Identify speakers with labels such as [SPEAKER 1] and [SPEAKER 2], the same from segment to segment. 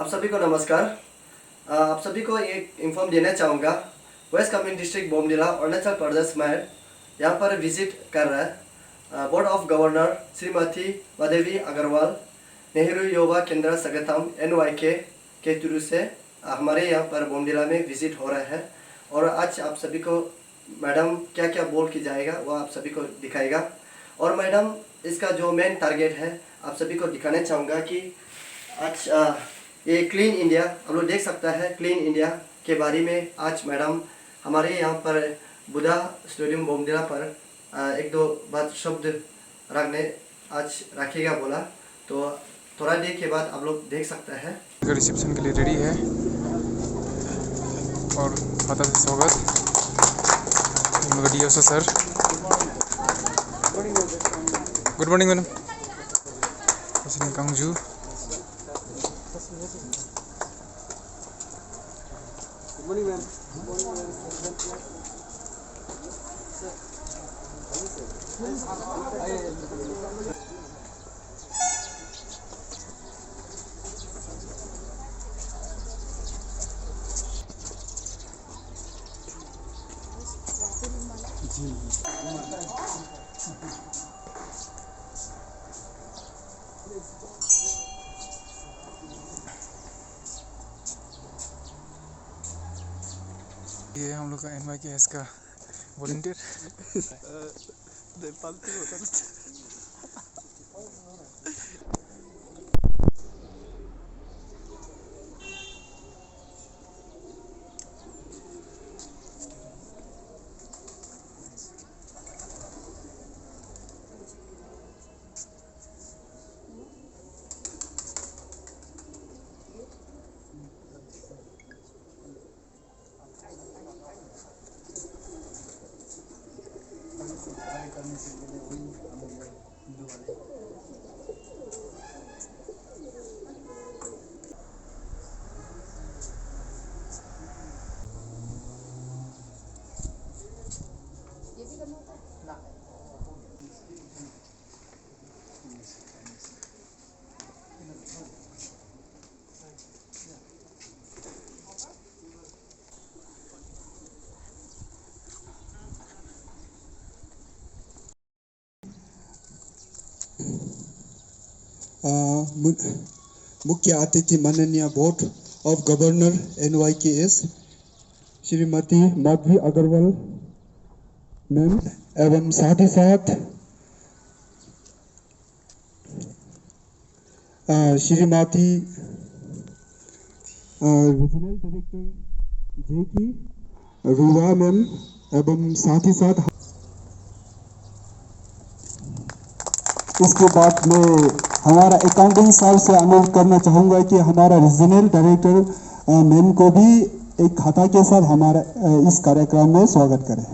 [SPEAKER 1] आप सभी को नमस्कार। आप सभी को एक इन्फॉर्म देना चाहूँगा। वेस्ट कामेंग डिस्ट्रिक्ट बोमडिला अरुणाचल प्रदेश में यहाँ पर विजिट कर रहा है board of governor Shrimati Madhavi Agarwal Nehru Yuva Kendra संगठन NYK के थ्रू से हमारे यहाँ पर बोमडिला में विजिट हो रहा है। और आज आप सभी को मैडम क्या क्या बोल के जाएगा वो आप सभी को दिखाएगा। और मैडम इसका जो मेन टारगेट है आप सभी को दिखाना चाहूँगा कि आज ये क्लीन इंडिया हम लोग देख सकता है। क्लीन इंडिया के बारे में आज मैडम हमारे यहाँ पर बुद्धा स्टेडियम बोमडिला पर एक दो बात शब्द रखने आज रखेगा बोला, तो थोड़ा देर के बाद आप लोग देख सकते हैं।
[SPEAKER 2] रिसेप्शन के लिए रेडी है और माता से स्वागत सर। Good morning madam. कांगजू ये हम लोग का NYKS का वॉलंटियर
[SPEAKER 3] मुख्य अतिथि माननीय board of governor NYKS Shrimati Madhavi Agarwal ma'am एवं साथ ही साथ Shrimati regional director JK Ruwa ma'am एवं साथ ही साथ इसके बाद मैं हमारा अकाउंटिंग साल से अनुरोध करना चाहूँगा कि हमारा रीजनल डायरेक्टर मैम को भी एक खाता के साथ हमारा इस कार्यक्रम में स्वागत करें।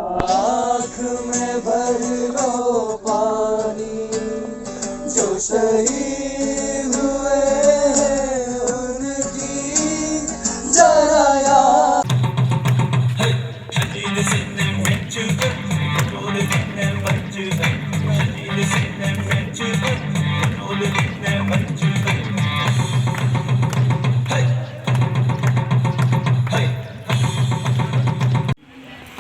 [SPEAKER 1] आँख में भर लो पानी जो शहीद हुए हैं उनकी जरा याद।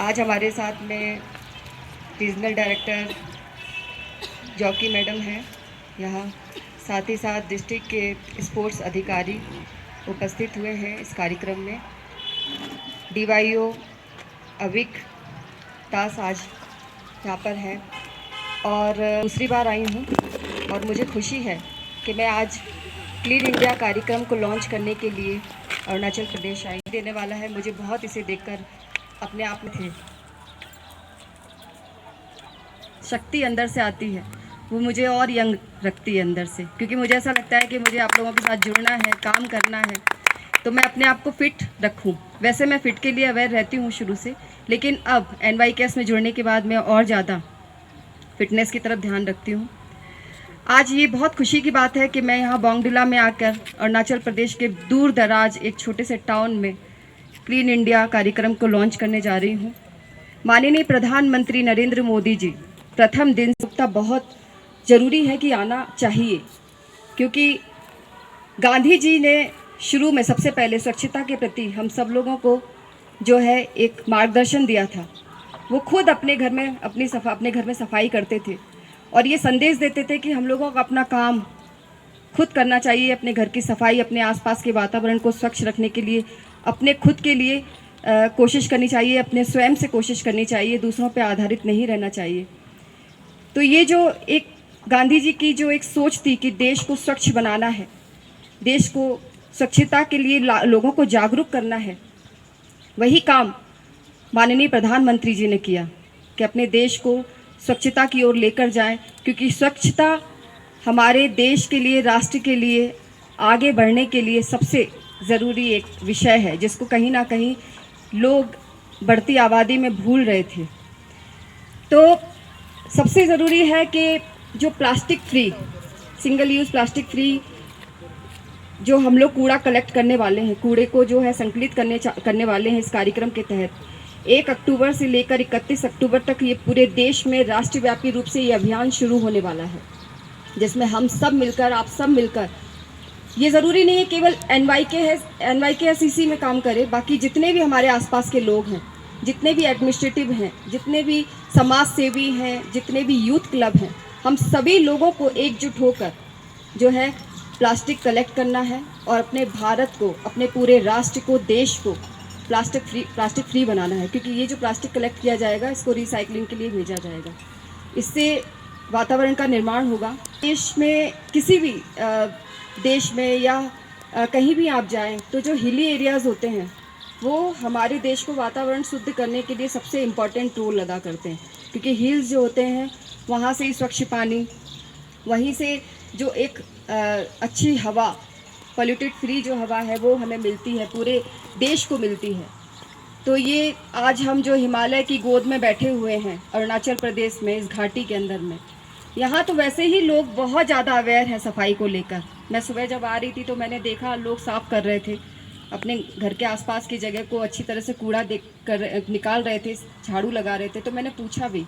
[SPEAKER 4] आज हमारे साथ में रीजनल डायरेक्टर जॉकी मैडम हैं यहाँ, साथ ही साथ डिस्ट्रिक्ट के स्पोर्ट्स अधिकारी उपस्थित हुए हैं इस कार्यक्रम में। DYO अविक दास आज यहाँ पर है और दूसरी बार आई हूँ और मुझे खुशी है कि मैं आज क्लीन इंडिया कार्यक्रम को लॉन्च करने के लिए अरुणाचल प्रदेश आई देने वाला है। मुझे बहुत इसे देखकर अपने आप में थे शक्ति अंदर से आती है, वो मुझे और यंग रखती है अंदर से, क्योंकि मुझे ऐसा लगता है कि मुझे आप लोगों के साथ जुड़ना है, काम करना है। तो मैं अपने आप को फिट रखूं। वैसे मैं फ़िट के लिए अवेयर रहती हूँ शुरू से, लेकिन अब NYKS में जुड़ने के बाद मैं और ज़्यादा फिटनेस की तरफ ध्यान रखती हूँ। आज ये बहुत खुशी की बात है कि मैं यहाँ बोंगडिला में आकर अरुणाचल प्रदेश के दूर दराज एक छोटे से टाउन में क्लीन इंडिया कार्यक्रम को लॉन्च करने जा रही हूँ। माननीय प्रधानमंत्री नरेंद्र मोदी जी प्रथम दिन से बहुत ज़रूरी है कि आना चाहिए, क्योंकि गांधी जी ने शुरू में सबसे पहले स्वच्छता के प्रति हम सब लोगों को जो है एक मार्गदर्शन दिया था। वो खुद अपने घर में अपने घर में सफाई करते थे और ये संदेश देते थे कि हम लोगों को अपना काम खुद करना चाहिए। अपने घर की सफाई, अपने आसपास के वातावरण को स्वच्छ रखने के लिए अपने खुद के लिए कोशिश करनी चाहिए, अपने स्वयं से कोशिश करनी चाहिए, दूसरों पे आधारित नहीं रहना चाहिए। तो ये जो एक गांधी जी की जो एक सोच थी कि देश को स्वच्छ बनाना है, देश को स्वच्छता के लिए लोगों को जागरूक करना है, वही काम माननीय प्रधानमंत्री जी ने किया कि अपने देश को स्वच्छता की ओर लेकर जाएं, क्योंकि स्वच्छता हमारे देश के लिए, राष्ट्र के लिए आगे बढ़ने के लिए सबसे ज़रूरी एक विषय है, जिसको कहीं ना कहीं लोग बढ़ती आबादी में भूल रहे थे। तो सबसे ज़रूरी है कि जो plastic free, single use plastic free जो हम लोग कूड़ा कलेक्ट करने वाले हैं, कूड़े को जो है संकलित करने वाले हैं इस कार्यक्रम के तहत, 1 अक्टूबर से लेकर 31 अक्टूबर तक ये पूरे देश में राष्ट्रव्यापी रूप से ये अभियान शुरू होने वाला है, जिसमें हम सब मिलकर, आप सब मिलकर, ये ज़रूरी नहीं है केवल NYKS इसी में काम करे, बाकी जितने भी हमारे आसपास के लोग हैं, जितने भी एडमिनिस्ट्रेटिव हैं, जितने भी समाज सेवी हैं, जितने भी यूथ क्लब हैं, हम सभी लोगों को एकजुट होकर जो है प्लास्टिक कलेक्ट करना है और अपने भारत को, अपने पूरे राष्ट्र को, देश को प्लास्टिक फ्री बनाना है। क्योंकि ये जो प्लास्टिक कलेक्ट किया जाएगा, इसको रिसाइकलिंग के लिए भेजा जाएगा, इससे वातावरण का निर्माण होगा। देश में किसी भी देश में या कहीं भी आप जाएं तो जो हिली एरियाज़ होते हैं वो हमारे देश को वातावरण शुद्ध करने के लिए सबसे इम्पॉर्टेंट रोल अदा करते हैं, क्योंकि हिल्स जो होते हैं वहाँ से ही स्वच्छ पानी, वहीं से जो एक अच्छी हवा, पॉल्यूटेड फ्री जो हवा है वो हमें मिलती है, पूरे देश को मिलती है। तो ये आज हम जो हिमालय की गोद में बैठे हुए हैं अरुणाचल प्रदेश में, इस घाटी के अंदर में, यहाँ तो वैसे ही लोग बहुत ज़्यादा अवेयर हैं सफाई को लेकर। मैं सुबह जब आ रही थी तो मैंने देखा लोग साफ़ कर रहे थे, अपने घर के आसपास की जगह को अच्छी तरह से कूड़ा निकाल रहे थे, झाड़ू लगा रहे थे। तो मैंने पूछा भी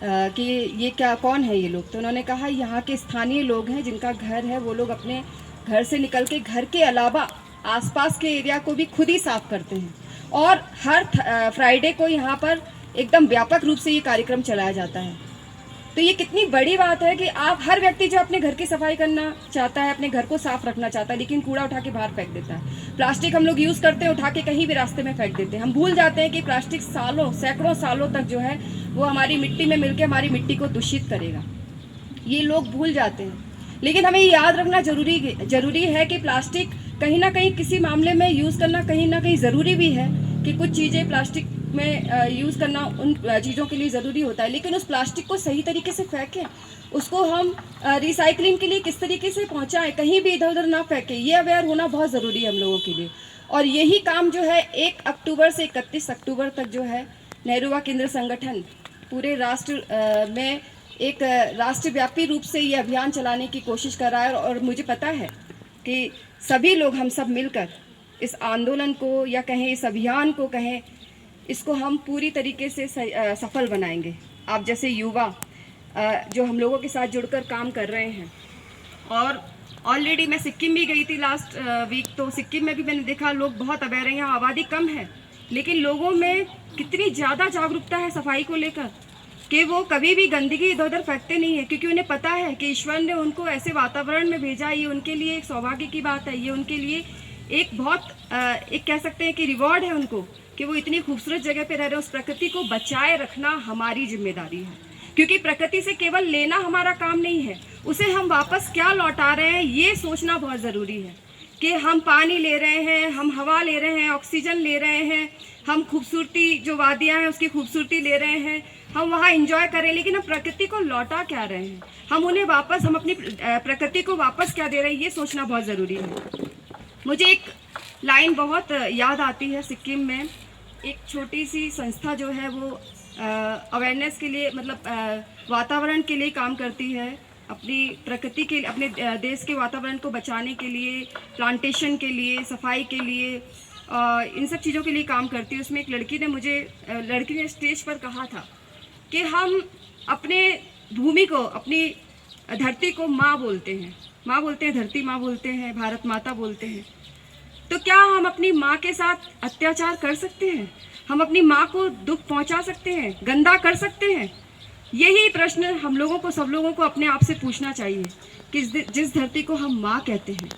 [SPEAKER 4] कि ये क्या, कौन है ये लोग? तो उन्होंने कहा यहाँ के स्थानीय लोग हैं, जिनका घर है, वो लोग अपने घर से निकल के घर के अलावा आसपास के एरिया को भी खुद ही साफ़ करते हैं। और हर फ्राइडे को यहाँ पर एकदम व्यापक रूप से ये कार्यक्रम चलाया जाता है। तो ये कितनी बड़ी बात है कि आप, हर व्यक्ति जो अपने घर की सफाई करना चाहता है, अपने घर को साफ रखना चाहता है, लेकिन कूड़ा उठा के बाहर फेंक देता है। प्लास्टिक हम लोग यूज़ करते हैं, उठा के कहीं भी रास्ते में फेंक देते हैं। हम भूल जाते हैं कि प्लास्टिक सालों, सैकड़ों सालों तक जो है वो हमारी मिट्टी में मिलकर हमारी मिट्टी को दूषित करेगा। ये लोग भूल जाते हैं, लेकिन हमें ये याद रखना जरूरी है कि प्लास्टिक कहीं ना कहीं किसी मामले में यूज़ करना कहीं ना कहीं ज़रूरी भी है, कि कुछ चीज़ें प्लास्टिक में यूज़ करना उन चीज़ों के लिए ज़रूरी होता है, लेकिन उस प्लास्टिक को सही तरीके से फेंकें, उसको हम रिसाइकलिंग के लिए किस तरीके से पहुंचाएं, कहीं भी इधर उधर ना फेंकें। ये अवेयर होना बहुत ज़रूरी है हम लोगों के लिए। और यही काम जो है 1 अक्टूबर से 31 अक्टूबर तक जो है नेहरू युवा केंद्र संगठन पूरे राष्ट्र में एक राष्ट्रव्यापी रूप से ये अभियान चलाने की कोशिश कर रहा है। और मुझे पता है कि सभी लोग, हम सब मिलकर इस आंदोलन को, या कहें इस अभियान को कहें, इसको हम पूरी तरीके से सफल बनाएंगे। आप जैसे युवा जो हम लोगों के साथ जुड़कर काम कर रहे हैं। और ऑलरेडी मैं सिक्किम भी गई थी लास्ट वीक, तो सिक्किम में भी मैंने देखा लोग बहुत अवेयर हैं। यहाँ आबादी कम है, लेकिन लोगों में कितनी ज़्यादा जागरूकता है सफाई को लेकर कि वो कभी भी गंदगी इधर उधर फेंकते नहीं है, क्योंकि उन्हें पता है कि ईश्वर ने उनको ऐसे वातावरण में भेजा। ये उनके लिए एक सौभाग्य की बात है, ये उनके लिए एक बहुत एक कह सकते हैं कि रिवॉर्ड है उनको, कि वो इतनी खूबसूरत जगह पे रह रहे हैं। उस प्रकृति को बचाए रखना हमारी जिम्मेदारी है, क्योंकि प्रकृति से केवल लेना हमारा काम नहीं है, उसे हम वापस क्या लौटा रहे हैं ये सोचना बहुत ज़रूरी है। कि हम पानी ले रहे हैं, हम हवा ले रहे हैं, ऑक्सीजन ले रहे हैं, हम खूबसूरती जो वादियाँ हैं उसकी खूबसूरती ले रहे हैं, हम वहाँ एंजॉय करें, लेकिन हम प्रकृति को लौटा क्या रहे हैं, हम उन्हें वापस, हम अपनी प्रकृति को वापस क्या दे रहे हैं, ये सोचना बहुत ज़रूरी है। मुझे एक लाइन बहुत याद आती है। सिक्किम में एक छोटी सी संस्था जो है वो अवेयरनेस के लिए, मतलब वातावरण के लिए काम करती है, अपनी प्रकृति के, अपने देश के वातावरण को बचाने के लिए, प्लांटेशन के लिए, सफाई के लिए, इन सब चीज़ों के लिए काम करती है। उसमें एक लड़की ने स्टेज पर कहा था कि हम अपने भूमि को, अपनी धरती को माँ बोलते हैं, धरती माँ बोलते हैं, भारत माता बोलते हैं। तो क्या हम अपनी माँ के साथ अत्याचार कर सकते हैं? हम अपनी माँ को दुख पहुंचा सकते हैं, गंदा कर सकते हैं? यही प्रश्न हम लोगों को, सब लोगों को अपने आप से पूछना चाहिए कि जिस धरती को हम माँ कहते हैं,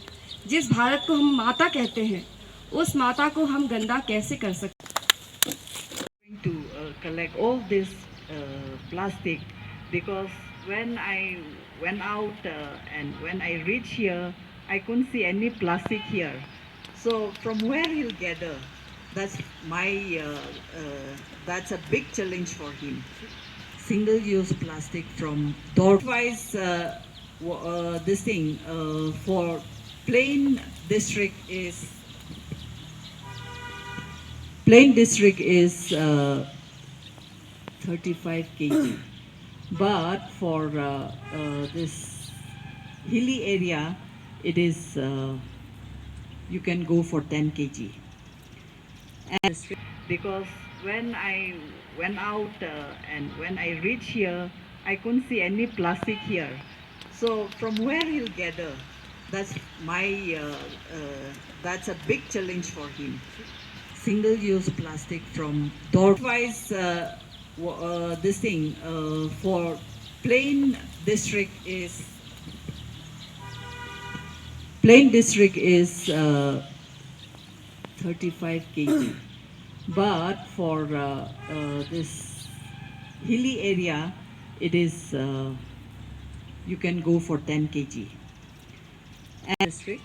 [SPEAKER 4] जिस भारत को हम माता कहते हैं, उस माता को हम गंदा कैसे कर सकते हैं?
[SPEAKER 5] To collect all this plastic, because when I went out and when I reached here, I couldn't see any plastic here. So from where he'll gather? That's that's a big challenge for him. Single-use plastic from door-wise. This thing for Plain district is 35 kg, but for this hilly area, it is you can go for 10 kg. And because when I went out and when I reached here, I couldn't see any plastic here. So from where he'll gather? That's that's a big challenge for him. Single-use plastic from door-wise. This thing for Plain district is 35 kg, but for this hilly area, it is you can go for 10 kg. And district